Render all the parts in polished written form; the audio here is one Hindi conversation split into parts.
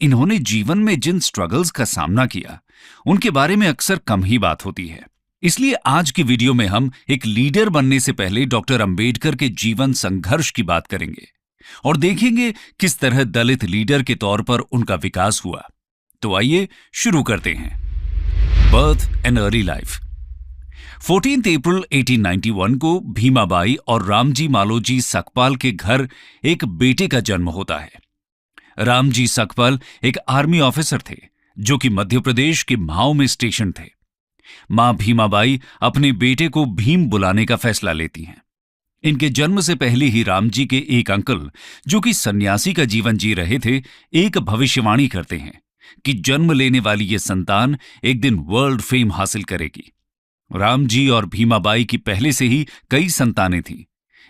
इन्होंने जीवन में जिन स्ट्रगल्स का सामना किया उनके बारे में अक्सर कम ही बात होती है। इसलिए आज की वीडियो में हम एक लीडर बनने से पहले डॉक्टर अंबेडकर के जीवन संघर्ष की बात करेंगे और देखेंगे किस तरह दलित लीडर के तौर पर उनका विकास हुआ। तो आइए शुरू करते हैं। Birth and early life. 14 अप्रैल 1891 को भीमाबाई और रामजी मालोजी सकपाल के घर एक बेटे का जन्म होता है। रामजी सकपाल एक आर्मी ऑफिसर थे जो कि मध्य प्रदेश के म्हाऊ में स्टेशन थे। मां भीमाबाई अपने बेटे को भीम बुलाने का फैसला लेती हैं। इनके जन्म से पहले ही रामजी के एक अंकल जो कि सन्यासी का जीवन जी रहे थे, एक भविष्यवाणी करते हैं कि जन्म लेने वाली ये संतान एक दिन वर्ल्ड फेम हासिल करेगी। रामजी और भीमाबाई की पहले से ही कई संतानें थीं।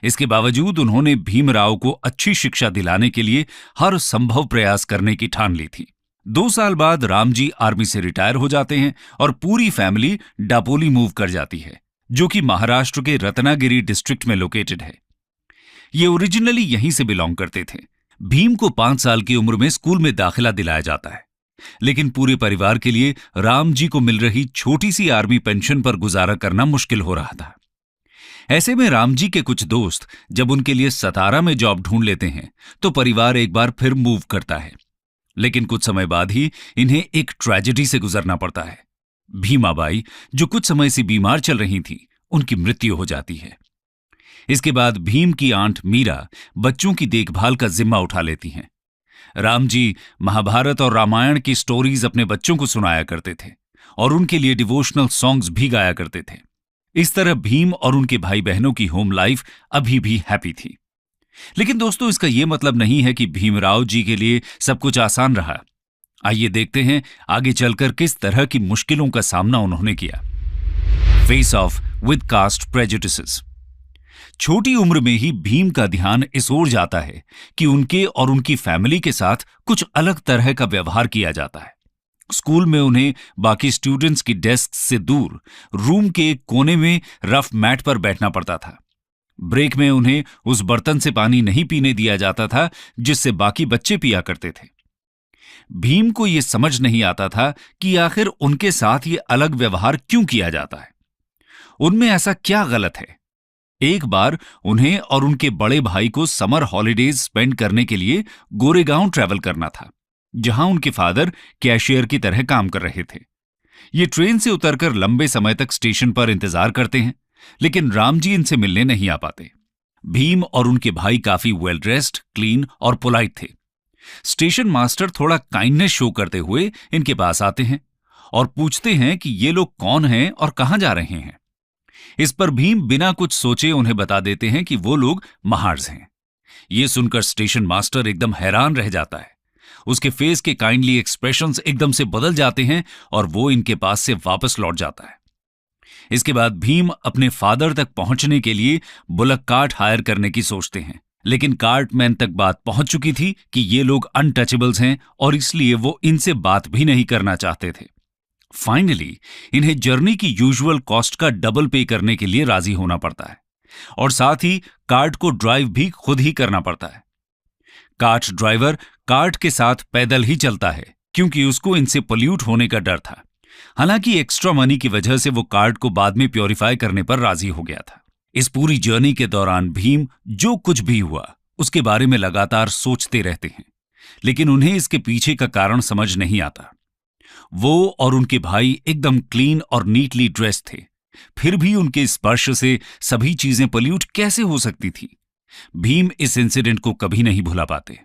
इसके बावजूद उन्होंने भीमराव को अच्छी शिक्षा दिलाने के लिए हर संभव प्रयास करने की ठान ली थी। 2 साल बाद रामजी आर्मी से रिटायर हो जाते हैं और पूरी फैमिली डापोली मूव कर जाती है, जो कि महाराष्ट्र के रत्नागिरी डिस्ट्रिक्ट में लोकेटेड है। ये ओरिजिनली यहीं से बिलोंग करते थे। भीम को 5 साल की उम्र में स्कूल में दाखिला दिलाया जाता है, लेकिन पूरे परिवार के लिए रामजी को मिल रही छोटी सी आर्मी पेंशन पर गुजारा करना मुश्किल हो रहा था। ऐसे में रामजी के कुछ दोस्त जब उनके लिए सतारा में जॉब ढूंढ लेते हैं तो परिवार एक बार फिर मूव करता है, लेकिन कुछ समय बाद ही इन्हें एक ट्रेजेडी से गुजरना पड़ता है। भीमाबाई जो कुछ समय से बीमार चल रही थी, उनकी मृत्यु हो जाती है। इसके बाद भीम की आंट मीरा बच्चों की देखभाल का जिम्मा उठा लेती हैं। रामजी महाभारत और रामायण की स्टोरीज अपने बच्चों को सुनाया करते थे और उनके लिए डिवोशनल सॉन्ग्स भी गाया करते थे। इस तरह भीम और उनके भाई बहनों की होम लाइफ अभी भी हैप्पी थी। लेकिन दोस्तों, इसका यह मतलब नहीं है कि भीमराव जी के लिए सब कुछ आसान रहा। आइए देखते हैं आगे चलकर किस तरह की मुश्किलों का सामना उन्होंने किया। Face off with caste prejudices. छोटी उम्र में ही भीम का ध्यान इस ओर जाता है कि उनके और उनकी फैमिली के साथ कुछ अलग तरह का व्यवहार किया जाता है। स्कूल में उन्हें बाकी स्टूडेंट्स की डेस्क से दूर रूम के एक कोने में रफ मैट पर बैठना पड़ता था। ब्रेक में उन्हें उस बर्तन से पानी नहीं पीने दिया जाता था जिससे बाकी बच्चे पिया करते थे। भीम को यह समझ नहीं आता था कि आखिर उनके साथ ये अलग व्यवहार क्यों किया जाता है। उनमें ऐसा क्या गलत है। एक बार उन्हें और उनके बड़े भाई को समर हॉलिडेज स्पेंड करने के लिए गोरेगांव ट्रैवल करना था, जहां उनके फादर कैशियर की तरह काम कर रहे थे। ये ट्रेन से उतरकर लंबे समय तक स्टेशन पर इंतजार करते हैं, लेकिन रामजी इनसे मिलने नहीं आ पाते। भीम और उनके भाई काफी वेल ड्रेस्ड, क्लीन और पोलाइट थे। स्टेशन मास्टर थोड़ा काइंडनेस शो करते हुए इनके पास आते हैं और पूछते हैं कि ये लोग कौन हैं और कहां जा रहे हैं। इस पर भीम बिना कुछ सोचे उन्हें बता देते हैं कि वो लोग महार्स हैं। ये सुनकर स्टेशन मास्टर एकदम हैरान रह जाता है। उसके फेस के काइंडली एक्सप्रेशंस एकदम से बदल जाते हैं और वो इनके पास से वापस लौट जाता है। इसके बाद भीम अपने फादर तक पहुंचने के लिए बुलक कार्ट हायर करने की सोचते हैं, लेकिन कार्टमैन तक बात पहुंच चुकी थी कि ये लोग अनटचेबल्स हैं और इसलिए वो इनसे बात भी नहीं करना चाहते थे। फाइनली इन्हें जर्नी की यूजुअल कॉस्ट का डबल पे करने के लिए राजी होना पड़ता है और साथ ही कार्ट को ड्राइव भी खुद ही करना पड़ता है। कार्ट ड्राइवर कार्ट के साथ पैदल ही चलता है क्योंकि उसको इनसे पोल्यूट होने का डर था। हालांकि एक्स्ट्रा मनी की वजह से वो कार्ट को बाद में प्योरीफाई करने पर राजी हो गया था। इस पूरी जर्नी के दौरान भीम जो कुछ भी हुआ उसके बारे में लगातार सोचते रहते हैं, लेकिन उन्हें इसके पीछे का कारण समझ नहीं आता। वो और उनके भाई एकदम क्लीन और नीटली ड्रेस थे, फिर भी उनके स्पर्श से सभी चीजें पोल्यूट कैसे हो सकती थी। भीम इस इंसिडेंट को कभी नहीं भुला पाते।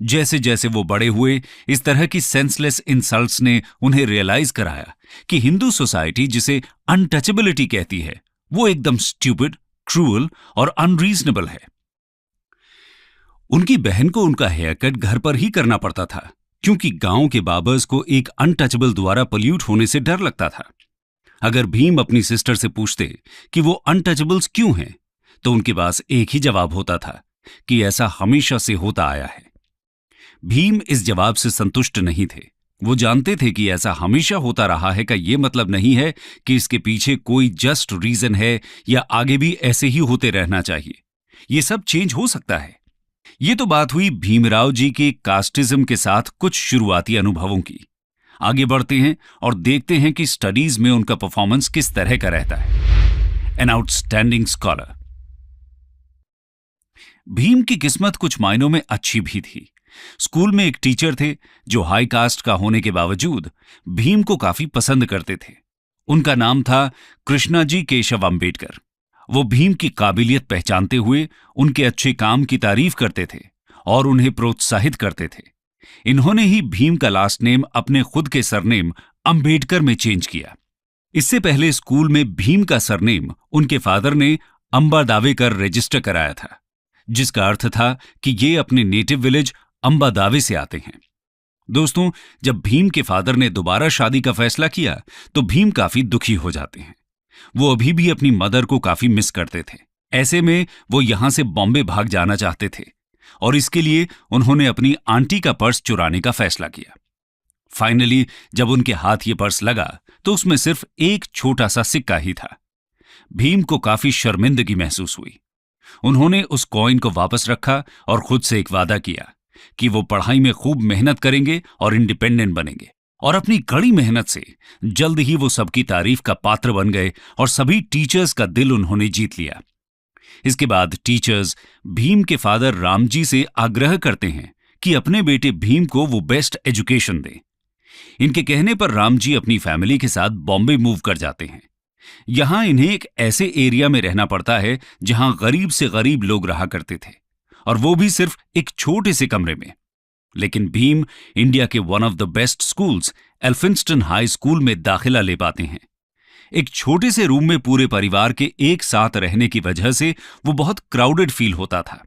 जैसे जैसे वो बड़े हुए, इस तरह की सेंसलेस इंसल्ट्स ने उन्हें रियलाइज कराया कि हिंदू सोसाइटी जिसे अनटचेबिलिटी कहती है वो एकदम स्टूपिड, क्रूअल और अनरीजनेबल है। उनकी बहन को उनका हेयर कट घर पर ही करना पड़ता था क्योंकि गांव के बाबर्स को एक अनटचेबल द्वारा पोल्यूट होने से डर लगता था। अगर भीम अपनी सिस्टर से पूछते कि वो अनटचेबल्स क्यों हैं, तो उनके पास एक ही जवाब होता था कि ऐसा हमेशा से होता आया है। भीम इस जवाब से संतुष्ट नहीं थे। वो जानते थे कि ऐसा हमेशा होता रहा है का ये मतलब नहीं है कि इसके पीछे कोई जस्ट रीजन है या आगे भी ऐसे ही होते रहना चाहिए। ये सब चेंज हो सकता है। ये तो बात हुई भीमराव जी के कास्टिज्म के साथ कुछ शुरुआती अनुभवों की। आगे बढ़ते हैं और देखते हैं कि स्टडीज में उनका परफॉर्मेंस किस तरह का रहता है। An outstanding scholar. भीम की किस्मत कुछ मायनों में अच्छी भी थी। स्कूल में एक टीचर थे जो हाई कास्ट का होने के बावजूद भीम को काफी पसंद करते थे। उनका नाम था कृष्णाजी केशव अंबेडकर। वो भीम की काबिलियत पहचानते हुए उनके अच्छे काम की तारीफ करते थे और उन्हें प्रोत्साहित करते थे। इन्होंने ही भीम का लास्ट नेम अपने खुद के सरनेम अंबेडकर में चेंज किया। इससे पहले स्कूल में भीम का सरनेम उनके फादर ने अंबा दावे कर रजिस्टर कराया था, जिसका अर्थ था कि ये अपने नेटिव विलेज अंबा दावे से आते हैं। दोस्तों, जब भीम के फादर ने दोबारा शादी का फैसला किया तो भीम काफी दुखी हो जाते हैं। वो अभी भी अपनी मदर को काफी मिस करते थे। ऐसे में वो यहां से बॉम्बे भाग जाना चाहते थे और इसके लिए उन्होंने अपनी आंटी का पर्स चुराने का फैसला किया। फाइनली जब उनके हाथ ये पर्स लगा तो उसमें सिर्फ एक छोटा सा सिक्का ही था। भीम को काफी शर्मिंदगी महसूस हुई। उन्होंने उस कॉइन को वापस रखा और खुद से एक वादा किया कि वो पढ़ाई में खूब मेहनत करेंगे और इंडिपेंडेंट बनेंगे। और अपनी कड़ी मेहनत से जल्द ही वो सबकी तारीफ का पात्र बन गए और सभी टीचर्स का दिल उन्होंने जीत लिया। इसके बाद टीचर्स भीम के फादर रामजी से आग्रह करते हैं कि अपने बेटे भीम को वो बेस्ट एजुकेशन दें। इनके कहने पर रामजी अपनी फैमिली के साथ बॉम्बे मूव कर जाते हैं। यहां इन्हें एक ऐसे एरिया में रहना पड़ता है जहां गरीब से गरीब लोग रहा करते थे, और वो भी सिर्फ एक छोटे से कमरे में। लेकिन भीम इंडिया के one of the best schools Elphinstone high school में दाखिला ले पाते हैं। एक छोटे से रूम में पूरे परिवार के एक साथ रहने की वजह से वो बहुत क्राउडेड फील होता था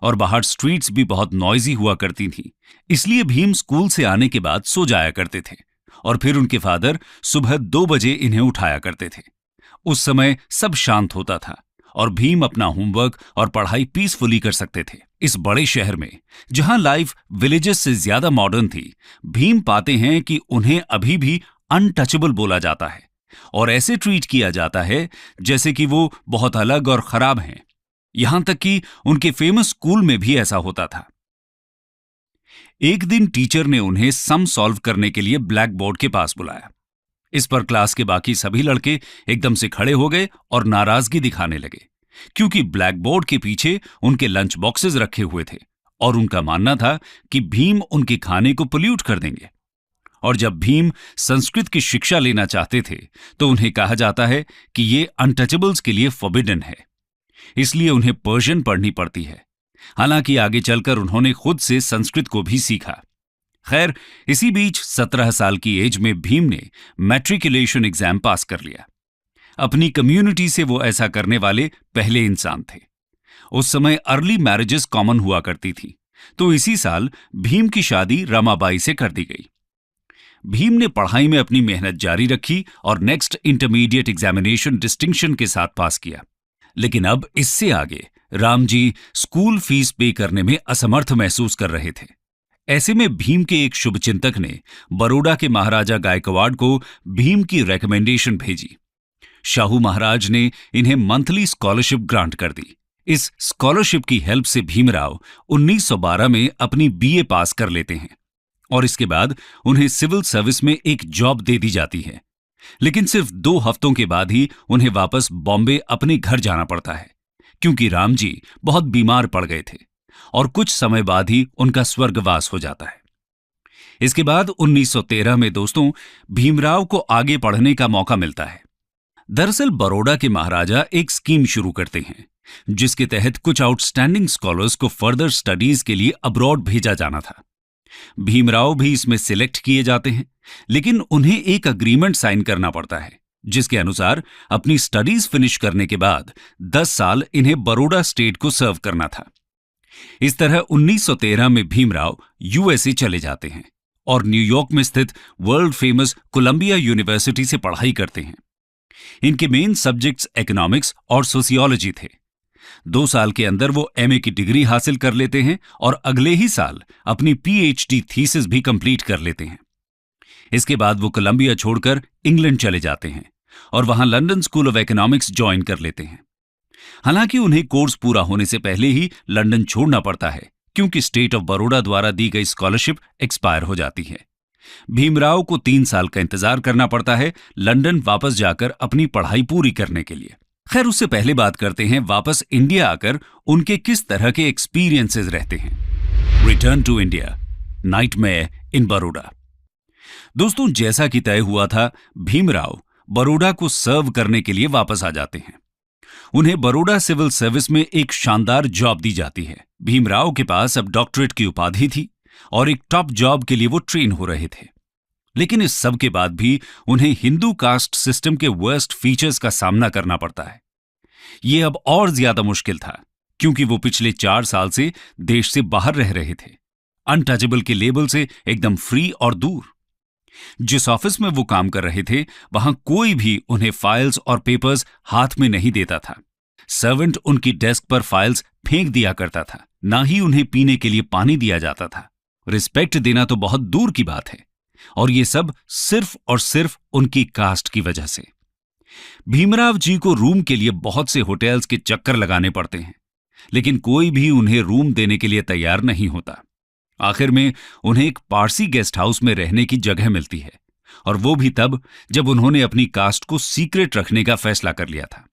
और बाहर स्ट्रीट्स भी बहुत नॉइजी हुआ करती थी। इसलिए भीम स्कूल से आने के बाद सो जाया करते थे और फिर उनके फादर सुबह 2 बजे इन्हें उठाया करते थे। उस समय सब शांत होता था और भीम अपना होमवर्क और पढ़ाई पीसफुली कर सकते थे। इस बड़े शहर में जहां लाइफ विलेजेस से ज्यादा मॉडर्न थी, भीम पाते हैं कि उन्हें अभी भी अनटचेबल बोला जाता है और ऐसे ट्रीट किया जाता है जैसे कि वो बहुत अलग और खराब हैं। यहां तक कि उनके फेमस स्कूल में भी ऐसा होता था। एक दिन टीचर ने उन्हें सम सॉल्व करने के लिए ब्लैक बोर्ड के पास बुलाया। इस पर क्लास के बाकी सभी लड़के एकदम से खड़े हो गए और नाराजगी दिखाने लगे, क्योंकि ब्लैक बोर्ड के पीछे उनके लंच बॉक्सेस रखे हुए थे और उनका मानना था कि भीम उनके खाने को पोल्यूट कर देंगे। और जब भीम संस्कृत की शिक्षा लेना चाहते थे तो उन्हें कहा जाता है कि ये अनटचेबल्स के लिए फॉरबिडन है, इसलिए उन्हें पर्शियन पढ़नी पड़ती है। हालांकि आगे चलकर उन्होंने खुद से संस्कृत को भी सीखा। खैर, इसी बीच 17 साल की एज में भीम ने मैट्रिकुलेशन एग्जाम पास कर लिया। अपनी कम्युनिटी से वो ऐसा करने वाले पहले इंसान थे। उस समय अर्ली मैरिजेस कॉमन हुआ करती थी, तो इसी साल भीम की शादी रमाबाई से कर दी गई। भीम ने पढ़ाई में अपनी मेहनत जारी रखी और नेक्स्ट इंटरमीडिएट एग्जामिनेशन डिस्टिंक्शन के साथ पास किया। लेकिन अब इससे आगे रामजी स्कूल फीस पे करने में असमर्थ महसूस कर रहे थे। ऐसे में भीम के एक शुभचिंतक ने बड़ौदा के महाराजा गायकवाड़ को भीम की रिकमेंडेशन भेजी। शाहू महाराज ने इन्हें मंथली स्कॉलरशिप ग्रांट कर दी। इस स्कॉलरशिप की हेल्प से भीमराव 1912 में अपनी बीए पास कर लेते हैं और इसके बाद उन्हें सिविल सर्विस में एक जॉब दे दी जाती है। लेकिन सिर्फ 2 हफ्तों के बाद ही उन्हें वापस बॉम्बे अपने घर जाना पड़ता है, क्योंकि रामजी बहुत बीमार पड़ गए थे और कुछ समय बाद ही उनका स्वर्गवास हो जाता है। इसके बाद 1913 में दोस्तों भीमराव को आगे पढ़ने का मौका मिलता है। दरअसल बड़ौदा के महाराजा एक स्कीम शुरू करते हैं जिसके तहत कुछ आउटस्टैंडिंग स्कॉलर्स को फर्दर स्टडीज के लिए अब्रॉड भेजा जाना था। भीमराव भी इसमें सिलेक्ट किए जाते हैं, लेकिन उन्हें एक अग्रीमेंट साइन करना पड़ता है जिसके अनुसार अपनी स्टडीज फिनिश करने के बाद 10 साल इन्हें बड़ौदा स्टेट को सर्व करना था। इस तरह 1913 में भीमराव यूएसए चले जाते हैं और न्यूयॉर्क में स्थित वर्ल्ड फेमस कोलंबिया यूनिवर्सिटी से पढ़ाई करते हैं। इनके मेन सब्जेक्ट्स इकोनॉमिक्स और सोशियोलॉजी थे। 2 साल के अंदर वो एमए की डिग्री हासिल कर लेते हैं और अगले ही साल अपनी पीएचडी थीसिस भी कंप्लीट कर लेते हैं। इसके बाद वो कोलंबिया छोड़कर इंग्लैंड चले जाते हैं और वहां London school of economics join कर लेते हैं। हालांकि उन्हें कोर्स पूरा होने से पहले ही लंदन छोड़ना पड़ता है, क्योंकि स्टेट ऑफ बड़ौदा द्वारा दी गई स्कॉलरशिप एक्सपायर हो जाती है। भीमराव को 3 साल का इंतजार करना पड़ता है लंदन वापस जाकर अपनी पढ़ाई पूरी करने के लिए। खैर, उससे पहले बात करते हैं वापस इंडिया आकर उनके किस तरह के एक्सपीरियंसेस रहते हैं। रिटर्न टू इंडिया, नाइटमेयर इन बड़ौदा। दोस्तों, जैसा कि तय हुआ था, भीमराव बड़ौदा को सर्व करने के लिए वापस आ जाते हैं। उन्हें बड़ौदा सिविल सर्विस में एक शानदार जॉब दी जाती है। भीमराव के पास अब डॉक्टरेट की उपाधि थी और एक टॉप जॉब के लिए वो ट्रेन हो रहे थे। लेकिन इस सब के बाद भी उन्हें हिंदू कास्ट सिस्टम के वर्स्ट फीचर्स का सामना करना पड़ता है। ये अब और ज्यादा मुश्किल था क्योंकि वो पिछले 4 साल से देश से बाहर रह रहे थे, अनटचेबल के लेबल से एकदम फ्री और दूर। जिस ऑफिस में वो काम कर रहे थे, वहां कोई भी उन्हें फाइल्स और पेपर्स हाथ में नहीं देता था। सर्वेंट उनकी डेस्क पर फाइल्स फेंक दिया करता था, ना ही उन्हें पीने के लिए पानी दिया जाता था। रिस्पेक्ट देना तो बहुत दूर की बात है, और ये सब सिर्फ और सिर्फ उनकी कास्ट की वजह से। भीमराव जी को रूम के लिए बहुत से होटल्स के चक्कर लगाने पड़ते हैं, लेकिन कोई भी उन्हें रूम देने के लिए तैयार नहीं होता। आखिर में उन्हें एक पारसी गेस्ट हाउस में रहने की जगह मिलती है, और वो भी तब जब उन्होंने अपनी कास्ट को सीक्रेट रखने का फैसला कर लिया था।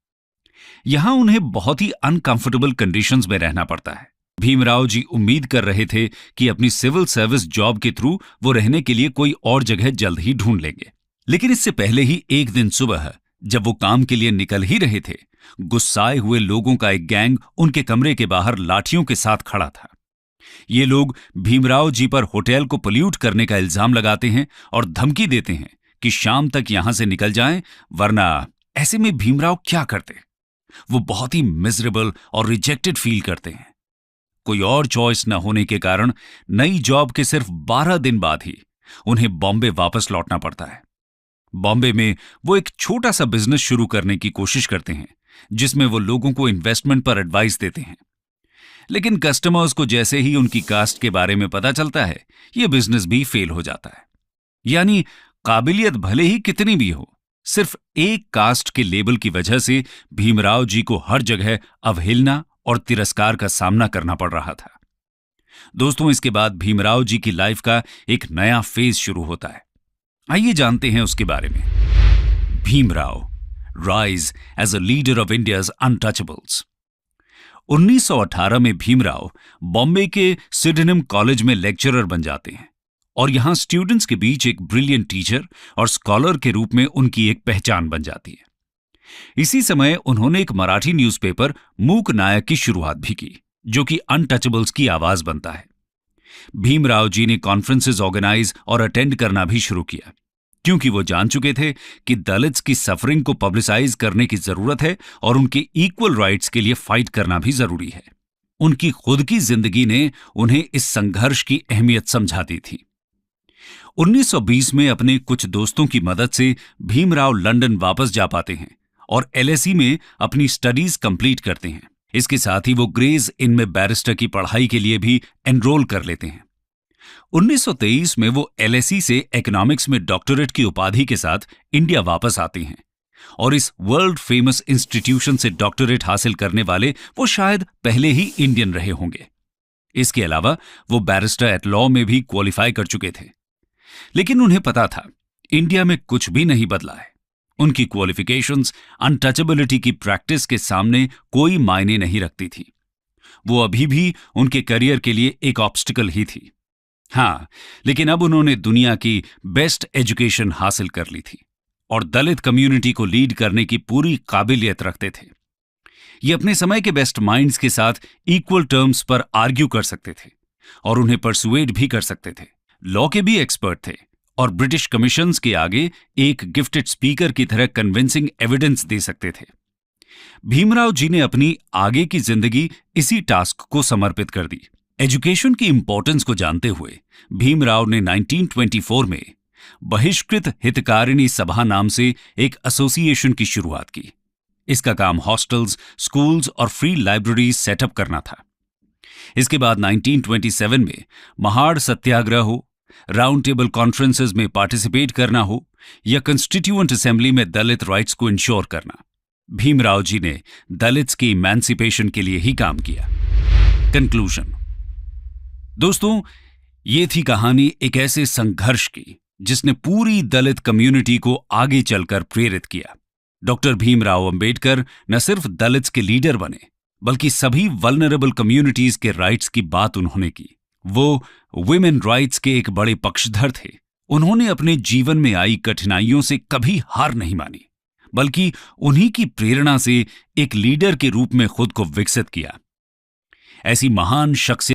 यहां उन्हें बहुत ही अनकंफर्टेबल कंडीशंस में रहना पड़ता है। भीमराव जी उम्मीद कर रहे थे कि अपनी सिविल सर्विस जॉब के थ्रू वो रहने के लिए कोई और जगह जल्द ही ढूंढ लेंगे। लेकिन इससे पहले ही एक दिन सुबह जब वो काम के लिए निकल ही रहे थे, गुस्साए हुए लोगों का एक गैंग उनके कमरे के बाहर लाठियों के साथ खड़ा था। ये लोग भीमराव जी पर होटल को पोल्यूट करने का इल्जाम लगाते हैं और धमकी देते हैं कि शाम तक यहां से निकल जाएं, वरना ऐसे में भीमराव क्या करते? वो बहुत ही मिजरेबल और रिजेक्टेड फील करते हैं। कोई और चॉइस न होने के कारण नई जॉब के सिर्फ 12 दिन बाद ही उन्हें बॉम्बे वापस लौटना पड़ता है। बॉम्बे में वो एक छोटा सा बिजनेस शुरू करने की कोशिश करते हैं, जिसमें वो लोगों को इन्वेस्टमेंट पर एडवाइस देते हैं। लेकिन कस्टमर्स को जैसे ही उनकी कास्ट के बारे में पता चलता है, ये बिजनेस भी फेल हो जाता है। यानी काबिलियत भले ही कितनी भी हो, सिर्फ एक कास्ट के लेबल की वजह से भीमराव जी को हर जगह अवहेलना और तिरस्कार का सामना करना पड़ रहा था। दोस्तों, इसके बाद भीमराव जी की लाइफ का एक नया फेज शुरू होता है। आइए जानते हैं उसके बारे में। Bhimrao rise as a leader of India's untouchables. 1918 में भीमराव बॉम्बे के सिडेनम कॉलेज में लेक्चरर बन जाते हैं और यहां स्टूडेंट्स के बीच एक ब्रिलियंट टीचर और स्कॉलर के रूप में उनकी एक पहचान बन जाती है। इसी समय उन्होंने एक मराठी न्यूज़पेपर मूक नायक की शुरुआत भी की, जो कि अनटचेबल्स की आवाज बनता है। भीमराव जी ने कॉन्फ्रेंसेस ऑर्गेनाइज और अटेंड करना भी शुरू किया, क्योंकि वो जान चुके थे कि दलित्स की सफरिंग को पब्लिसाइज करने की जरूरत है और उनके इक्वल राइट्स के लिए फाइट करना भी जरूरी है। उनकी खुद की जिंदगी ने उन्हें इस संघर्ष की अहमियत समझा दी थी। 1920 में अपने कुछ दोस्तों की मदद से भीमराव लंदन वापस जा पाते हैं और LSE में अपनी स्टडीज कंप्लीट करते हैं। इसके साथ ही वो ग्रेज इन में बैरिस्टर की पढ़ाई के लिए भी एनरोल कर लेते हैं। 1923 में वो LSE से इकोनॉमिक्स में डॉक्टरेट की उपाधि के साथ इंडिया वापस आते हैं और इस वर्ल्ड फेमस इंस्टीट्यूशन से डॉक्टरेट हासिल करने वाले वो शायद पहले ही इंडियन रहे होंगे। इसके अलावा वो बैरिस्टर एट लॉ में भी क्वालिफाई कर चुके थे। लेकिन उन्हें पता था इंडिया में कुछ भी नहीं बदला है। उनकी क्वालिफिकेशंस अनटचेबिलिटी की प्रैक्टिस के सामने कोई मायने नहीं रखती थी। वो अभी भी उनके करियर के लिए एक ऑब्स्टिकल ही थी। हाँ, लेकिन अब उन्होंने दुनिया की बेस्ट एजुकेशन हासिल कर ली थी और दलित कम्युनिटी को लीड करने की पूरी काबिलियत रखते थे। ये अपने समय के बेस्ट माइंड्स के साथ इक्वल टर्म्स पर आर्ग्यू कर सकते थे और उन्हें परसुएड भी कर सकते थे। लॉ के भी एक्सपर्ट थे और ब्रिटिश कमीशंस के आगे एक गिफ्टेड स्पीकर की तरह कन्विंसिंग एविडेंस दे सकते थे। भीमराव जी ने अपनी आगे की जिंदगी इसी टास्क को समर्पित कर दी। एजुकेशन की इंपॉर्टेंस को जानते हुए भीमराव ने 1924 में बहिष्कृत हितकारिणी सभा नाम से एक एसोसिएशन की शुरुआत की। इसका काम हॉस्टल्स, स्कूल्स और फ्री लाइब्रेरीज सेटअप करना था। इसके बाद 1927 में महाड़ सत्याग्रह हो, राउंड टेबल कॉन्फ्रेंसेस में पार्टिसिपेट करना हो या कंस्टिट्यूएंट असेंबली में दलित राइट्स को इंश्योर करना, भीमराव जी ने दलित्स की इमेंसिपेशन के लिए ही काम किया। कंक्लूजन। दोस्तों, ये थी कहानी एक ऐसे संघर्ष की जिसने पूरी दलित कम्युनिटी को आगे चलकर प्रेरित किया। डॉक्टर भीमराव अंबेडकर न सिर्फ दलित्स के लीडर बने, बल्कि सभी वल्नरेबल कम्युनिटीज के राइट्स की बात उन्होंने की। वो वुमेन राइट्स के एक बड़े पक्षधर थे। उन्होंने अपने जीवन में आई कठिनाइयों से कभी हार नहीं मानी, बल्कि उन्हीं की प्रेरणा से एक लीडर के रूप में खुद को विकसित किया। ऐसी महान शख्सियत